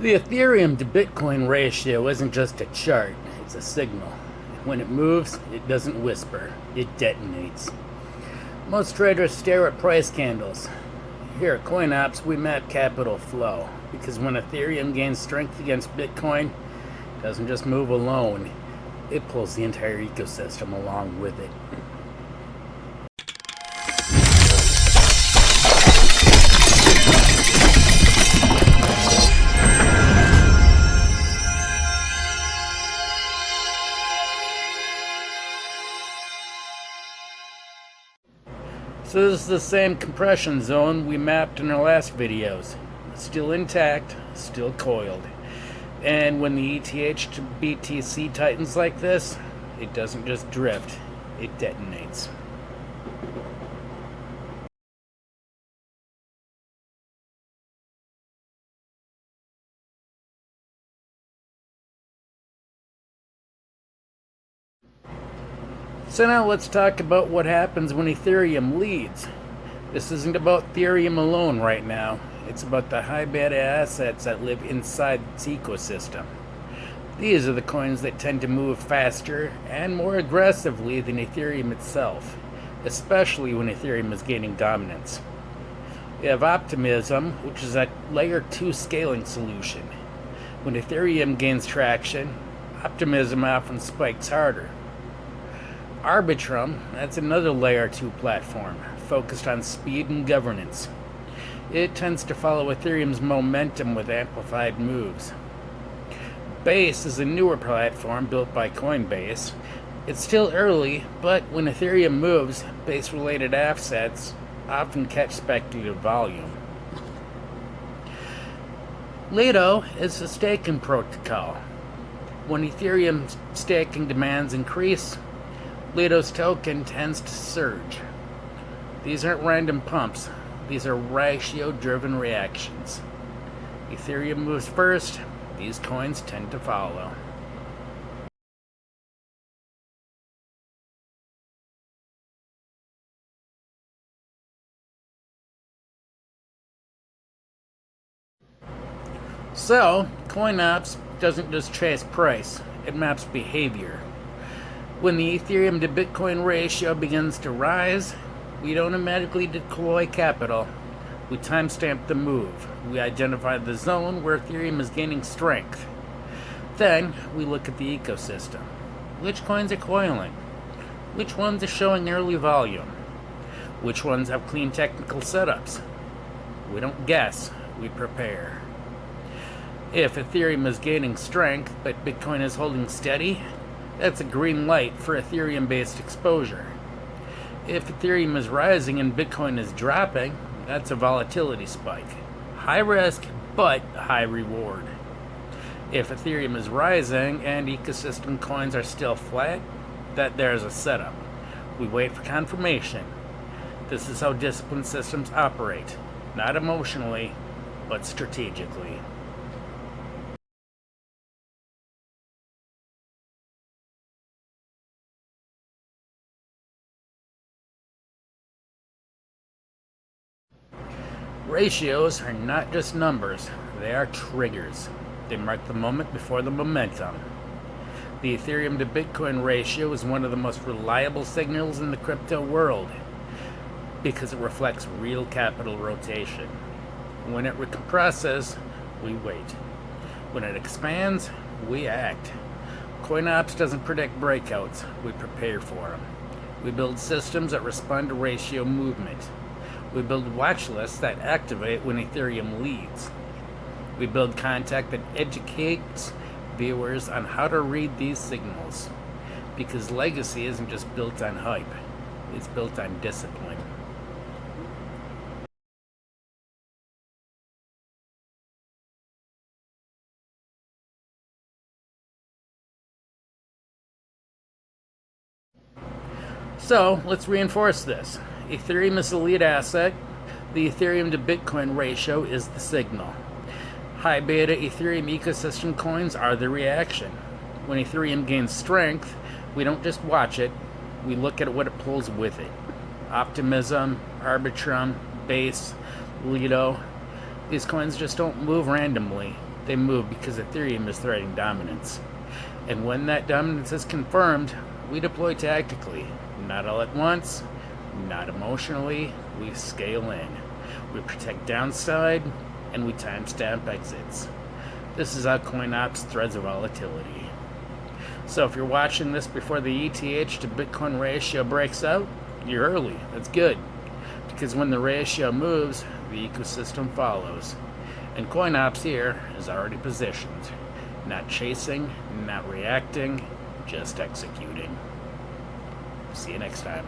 The Ethereum to Bitcoin ratio isn't just a chart, it's a signal. When it moves, it doesn't whisper, it detonates. Most traders stare at price candles. Here at CoinOps, we map capital flow, because when Ethereum gains strength against Bitcoin, it doesn't just move alone, it pulls the entire ecosystem along with it. So this is the same compression zone we mapped in our last videos. Still intact, still coiled. And when the ETH to BTC tightens like this, it doesn't just drift, it detonates. So now let's talk about what happens when Ethereum leads. This isn't about Ethereum alone right now. It's about the high beta assets that live inside its ecosystem. These are the coins that tend to move faster and more aggressively than Ethereum itself, especially when Ethereum is gaining dominance. We have Optimism, which is a layer 2 scaling solution. When Ethereum gains traction, Optimism often spikes harder. Arbitrum, that's another layer 2 platform, focused on speed and governance. It tends to follow Ethereum's momentum with amplified moves. Base is a newer platform built by Coinbase. It's still early, but when Ethereum moves, base-related assets often catch speculative volume. Lido is a staking protocol. When Ethereum staking demands increase, Lido's token tends to surge. These aren't random pumps, these are ratio-driven reactions. Ethereum moves first, these coins tend to follow. So, CoinOps doesn't just chase price, it maps behavior. When the Ethereum to Bitcoin ratio begins to rise, we don't automatically deploy capital. We timestamp the move. We identify the zone where Ethereum is gaining strength. Then, we look at the ecosystem. Which coins are coiling? Which ones are showing early volume? Which ones have clean technical setups? We don't guess, we prepare. If Ethereum is gaining strength, but Bitcoin is holding steady, that's a green light for Ethereum-based exposure. If Ethereum is rising and Bitcoin is dropping, that's a volatility spike. High risk, but high reward. If Ethereum is rising and ecosystem coins are still flat, there's a setup. We wait for confirmation. This is how disciplined systems operate. Not emotionally, but strategically. Ratios are not just numbers, they are triggers. They mark the moment before the momentum. The Ethereum to Bitcoin ratio is one of the most reliable signals in the crypto world because it reflects real capital rotation. When it recompresses, we wait. When it expands, we act. CoinOps doesn't predict breakouts, we prepare for them. We build systems that respond to ratio movement. We build watch lists that activate when Ethereum leads. We build content that educates viewers on how to read these signals. Because legacy isn't just built on hype, it's built on discipline. So, let's reinforce this. Ethereum is the lead asset. The Ethereum to Bitcoin ratio is the signal. High beta Ethereum ecosystem coins are the reaction. When Ethereum gains strength, we don't just watch it, we look at what it pulls with it. Optimism, Arbitrum, Base, Lido. These coins just don't move randomly. They move because Ethereum is threatening dominance. And when that dominance is confirmed, we deploy tactically. Not all at once, not emotionally, we scale in. We protect downside, and we timestamp exits. This is how CoinOps threads a volatility. So if you're watching this before the ETH to Bitcoin ratio breaks out, you're early. That's good. Because when the ratio moves, the ecosystem follows. And CoinOps here is already positioned. Not chasing, not reacting, just executing. See you next time.